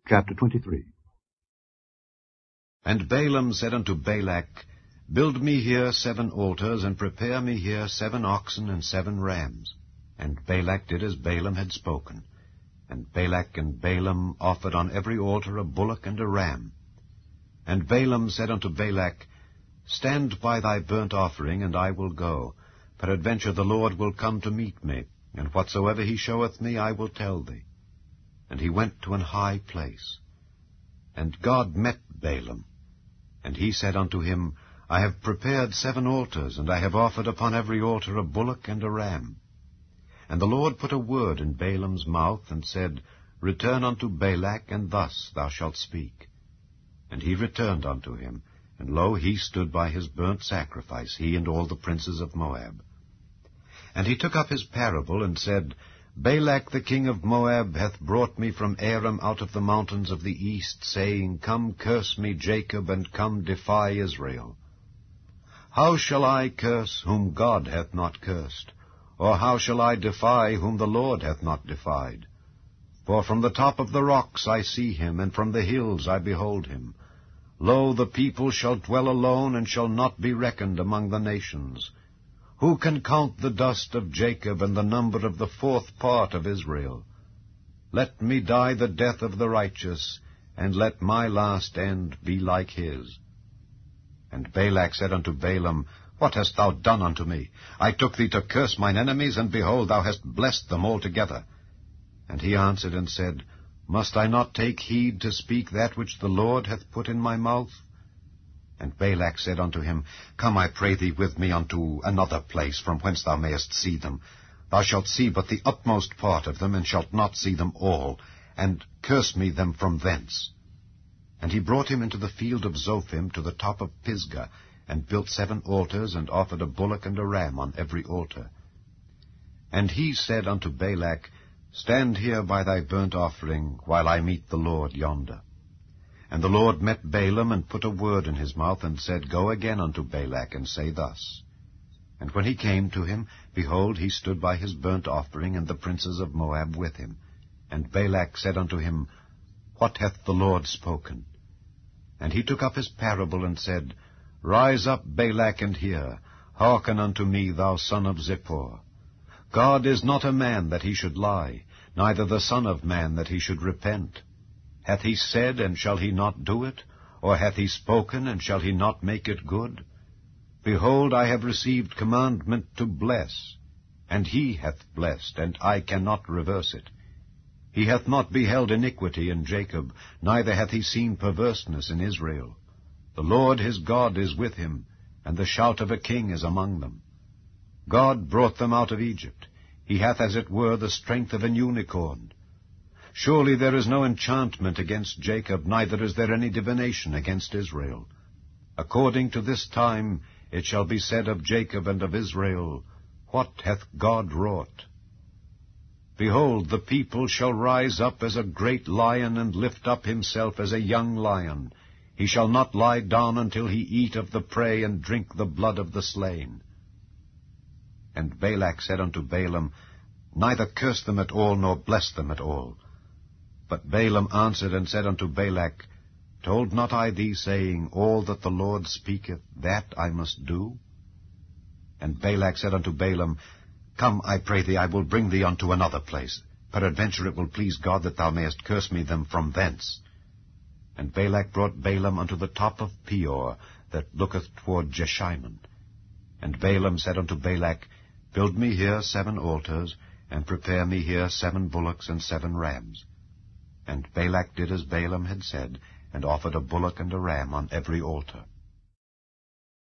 Chapter 23. And Balaam said unto Balak, Build me here 7 altars, and prepare me here 7 oxen and 7 rams. And Balak did as Balaam had spoken. And Balak and Balaam offered on every altar a bullock and a ram. And Balaam said unto Balak, Stand by thy burnt offering, and I will go. Peradventure the Lord will come to meet me, and whatsoever he showeth me I will tell thee. And he went to an high place. And God met Balaam. And he said unto him, I have prepared 7 altars, and I have offered upon every altar a bullock and a ram. And the Lord put a word in Balaam's mouth, and said, Return unto Balak, and thus thou shalt speak. And he returned unto him, and lo, he stood by his burnt sacrifice, he and all the princes of Moab. And he took up his parable, and said, Balak the king of Moab hath brought me from Aram out of the mountains of the east, saying, Come curse me, Jacob, and come defy Israel. How shall I curse whom God hath not cursed? Or how shall I defy whom the Lord hath not defied? For from the top of the rocks I see him, and from the hills I behold him. Lo, the people shall dwell alone, and shall not be reckoned among the nations. Who can count the dust of Jacob, and the number of the 4th part of Israel? Let me die the death of the righteous, and let my last end be like his. And Balak said unto Balaam, What hast thou done unto me? I took thee to curse mine enemies, and behold, thou hast blessed them altogether. And he answered and said, Must I not take heed to speak that which the Lord hath put in my mouth? And Balak said unto him, Come, I pray thee, with me unto another place, from whence thou mayest see them. Thou shalt see but the utmost part of them, and shalt not see them all, and curse me them from thence. And he brought him into the field of Zophim to the top of Pisgah, and built 7 altars, and offered a bullock and a ram on every altar. And he said unto Balak, Stand here by thy burnt offering, while I meet the Lord yonder. And the Lord met Balaam, and put a word in his mouth, and said, Go again unto Balak, and say thus. And when he came to him, behold, he stood by his burnt offering, and the princes of Moab with him. And Balak said unto him, What hath the Lord spoken? And he took up his parable, and said, Rise up, Balak, and hear. Hearken unto me, thou son of Zippor. God is not a man that he should lie, neither the son of man that he should repent. Hath he said, and shall he not do it? Or hath he spoken, and shall he not make it good? Behold, I have received commandment to bless, and he hath blessed, and I cannot reverse it. He hath not beheld iniquity in Jacob, neither hath he seen perverseness in Israel. The Lord his God is with him, and the shout of a king is among them. God brought them out of Egypt. He hath as it were the strength of an unicorn. Surely there is no enchantment against Jacob, neither is there any divination against Israel. According to this time it shall be said of Jacob and of Israel, What hath God wrought? Behold, the people shall rise up as a great lion, and lift up himself as a young lion. He shall not lie down until he eat of the prey, and drink the blood of the slain. And Balak said unto Balaam, Neither curse them at all, nor bless them at all. But Balaam answered and said unto Balak, Told not I thee, saying, All that the Lord speaketh, that I must do? And Balak said unto Balaam, Come, I pray thee, I will bring thee unto another place. Peradventure it will please God that thou mayest curse me them from thence. And Balak brought Balaam unto the top of Peor, that looketh toward Jeshimon. And Balaam said unto Balak, Build me here 7 altars, and prepare me here 7 bullocks and 7 rams. And Balak did as Balaam had said, and offered a bullock and a ram on every altar.